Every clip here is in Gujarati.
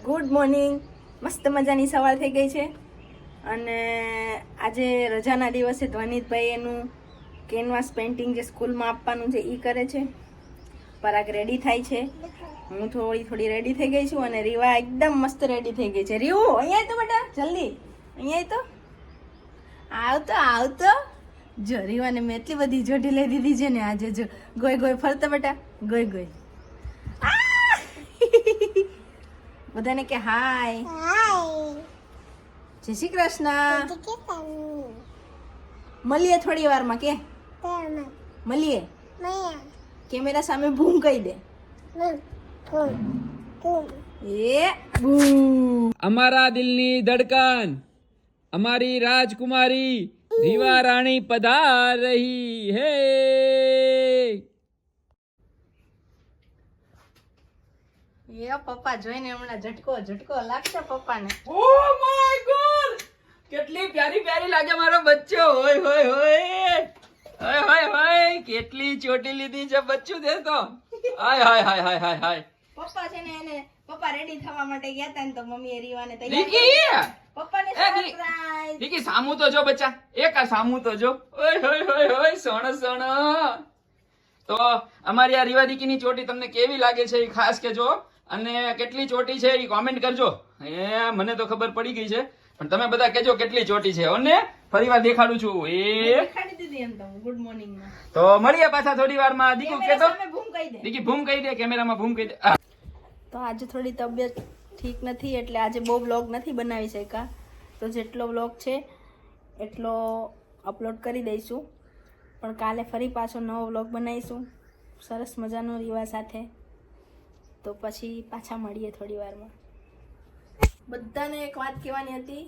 Good morning. મસ્ત મજાની સવાર થઈ ગઈ છે અને આજે રજાના દિવસે ધ્વનિતભાઈ એનું કેનવાસ પેઇન્ટિંગ જે સ્કૂલમાં આપવાનું છે એ કરે છે. પરાગ રેડી થાય છે, હું થોડી રેડી થઈ ગઈ છું અને રીવા એકદમ મસ્ત રેડી થઈ ગઈ છે. રીવું અહીંયા તો બેટા જલ્દી અહીંયા આવતો જો રીવાને મેં એટલી બધી જોડી લઈ દીધી છે ને આજે. જો ગોય ફરતા બેટા ગોય બધાને કે હાય. જય શ્રી કૃષ્ણ. મળીએ થોડી વારમાં કે મળીએ. કેમેરા સામે બૂમ કહી દે. એ બૂમ. અમારા દિલની ધડકન, અમારી રાજકુમારી રીવા રાણી પધાર રહી હે. એ પપ્પા જોઈને હમણાં ઝટકો લાગશે પપ્પાને. ઓ માય ગોડ, કેટલી પ્યારી પ્યારી લાગે મારો બચ્ચો. હોય કેટલી ચોટી લીધી છે બચ્ચું દે તો. હાય પપ્પા છે ને એને પપ્પા રેડી થવા માટે ગયા હતા ને તો મમ્મીએ રીવાને તૈયાર લીકી પપ્પાને સરપ્રાઈઝ. લીકી સામું તો જો બચ્ચા, એક આ સામું તો જો. હોય સોણ. તો અમારી આ રીવા દીકીની ચોટી તમને કેવી લાગે છે એ ખાસ કેજો અને કેટલી ચોટી છે એ કોમેન્ટ કરજો. મને તો ખબર પડી ગઈ છે પણ તમે બધા કેજો કેટલી ચોટી છે. અને ફરીવાર દેખાડું છું દેખાડી દીધી એમ તો ગુડ મોર્નિંગ માં. તો મળીએ પાછા થોડી વારમાં. દીકુ કેતો બૂમ કહી દે. દીકી બૂમ કહી દે, કેમેરામાં બૂમ કહી દે. તો આજે થોડી તબિયત ઠીક નથી એટલે આજે બહુ બ્લોગ નથી બનાવી શક્યા. તો જેટલો બ્લોગ છે એટલો અપલોડ કરી દઈશું પણ કાલે ફરી પાછો નવો બ્લોગ બનાવીશું સરસ મજાનો રીવા સાથે. તો પછી પાછા મળીએ થોડી વારમાં. બધાને એક વાત કહેવાની હતી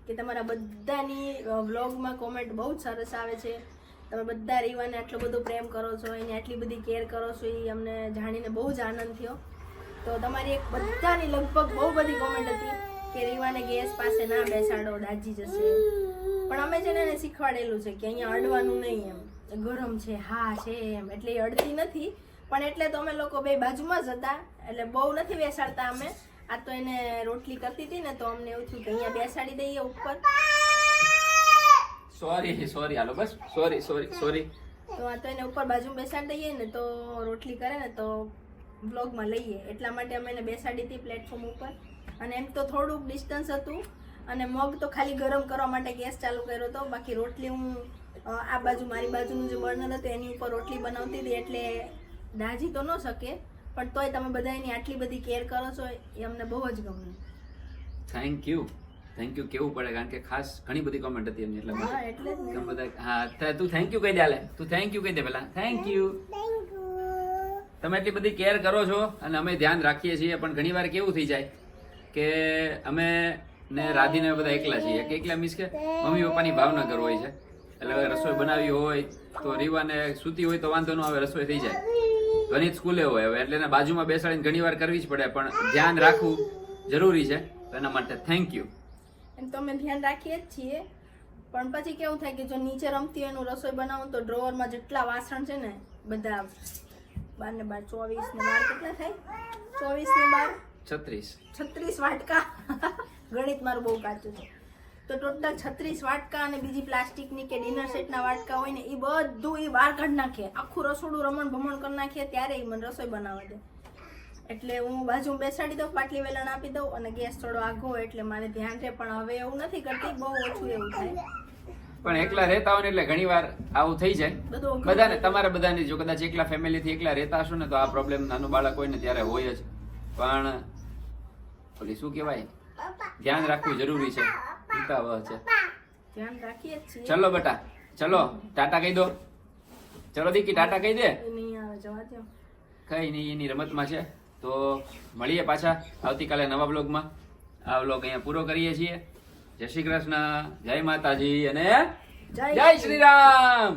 કે તમારા બધાની વ્લોગમાં કોમેન્ટ બહુ જ સરસ આવે છે. તમે બધા રીવાને આટલો બધો પ્રેમ કરો છો, એને આટલી બધી કેર કરો છો, એ અમને જાણીને બહુ જ આનંદ થયો. તો તમારી એક બધાની લગભગ બહુ બધી કોમેન્ટ હતી કે રીવાને ગેસ પાસે ના બેસાડો, દાજી જશે. પણ અમે છે ને એને શીખવાડેલું છે કે અહીંયા અડવાનું નહીં, એમ ગરમ છે હા છે એમ, એટલે એ અડતી નથી. પણ એટલે તો અમે લોકો બે બાજુમાં જ હતા એટલે બહુ નથી બેસાડતા અમે. આ તો એને રોટલી કરતી હતી ને તો અમને એવું થયું કે અહીંયા બેસાડી દઈએ ઉપર. સોરી હાલો બસ સોરી. તો આ તો એને ઉપર બાજુ બેસાડી દઈએ ને તો રોટલી કરે ને તો બ્લોગમાં લઈએ એટલા માટે અમે એને બેસાડી હતી પ્લેટફોર્મ ઉપર. અને એમ તો થોડુંક ડિસ્ટન્સ હતું અને મગ તો ખાલી ગરમ કરવા માટે ગેસ ચાલુ કર્યો હતો. બાકી રોટલી હું આ બાજુ મારી બાજુનું જે બર્નર હતું એની ઉપર રોટલી બનાવતી હતી એટલે દાજી તો ન શકે પણ તોય તમે બધા એની આટલી બધી કેર કરો છો એ અમને બહુ જ ગમ્યું. થેન્ક યુ કેવું પડે કારણ કે ખાસ ઘણી બધી કોમેન્ટ હતી એમની એટલે હા એટલે જ ને. તમે બધા હા તું થેન્ક યુ કહી દે. હાલે તું થેન્ક યુ કહી દે પેલા. Thank you. તમે એટલી બધી કેર કરો છો અને અમે ધ્યાન રાખીએ છીએ પણ ઘણી વાર કેવું થઈ જાય કે અમે ને રાધીને બધા એકલા છીએ. એકલા મીન્સ કે મમ્મી પપ્પાની ભાવનગર હોય છે એટલે રસોઈ બનાવી હોય તો રીવાને સૂતી હોય તો વાંધો ન આવે, રસોઈ થઈ જાય. ગણિત સ્કૂલે હોય હવે એટલે એને બાજુમાં બેસાડીને ઘણી વાર કરવી જ પડે પણ ધ્યાન રાખવું જરૂરી છે. એના માટે થેન્ક યુ. એમ તો અમે ધ્યાન રાખીએ જ છીએ પણ પછી કેવું થાય કે જો નીચે રમતી હોય એનું રસોઈ બનાવું તો ડ્રોવરમાં જેટલા વાસણ છે ને બધા 12 ને 12 24 ને 12 કેટલા થાય? 24 ને 12 36 વાટકા. ગણિત મારું બહુ કાચું છે. તો ટોટલ 36 વાટકા અને બીજી પ્લાસ્ટિકની કે ડિનર સેટના વાટકા હોય ને એ બધું એ બહાર કાઢી નાખે. આખું રસોડું રમણ ભમણ કરી નાખીએ ત્યારે એ મને રસોઈ બનાવવા દે. એટલે હું બાજુ બેસાડી દઉં, પાટલી વેલણ આપી દઉં અને ગેસ થોડો આઘો એટલે મારે ધ્યાન રહે. પણ હવે એવું નથી કરતી, બહુ ઓછું એવું થાય. પણ એકલા રહેતા હોય ને એટલે ઘણી વાર આવું થઈ જાય બધાને. તમારે બધાની જો કદાચ એકલા ફેમિલીથી એકલા રહેતા હશો ને તો આ પ્રોબ્લેમ નાનું બાળક હોય ને ત્યારે હોય જ. પણ ઓલી શું કહેવાય, ધ્યાન રાખવું જરૂરી છે. ધ્યાન રાખીએ જ છીએ. ચલો બેટા ચલો ટાટા કહી દો. ચલો દીકી ટાટા કહી દે. નહીં આવે જવા દો. કઈ નહીં, એની રમતમાં છે. તો મળીએ પાછા આવતીકાલે નવા બ્લોગમાં. આ બ્લોગ અહીંયા પૂરો કરીએ છીએ. જય શ્રી કૃષ્ણ, જય માતાજી અને જય શ્રી રામ.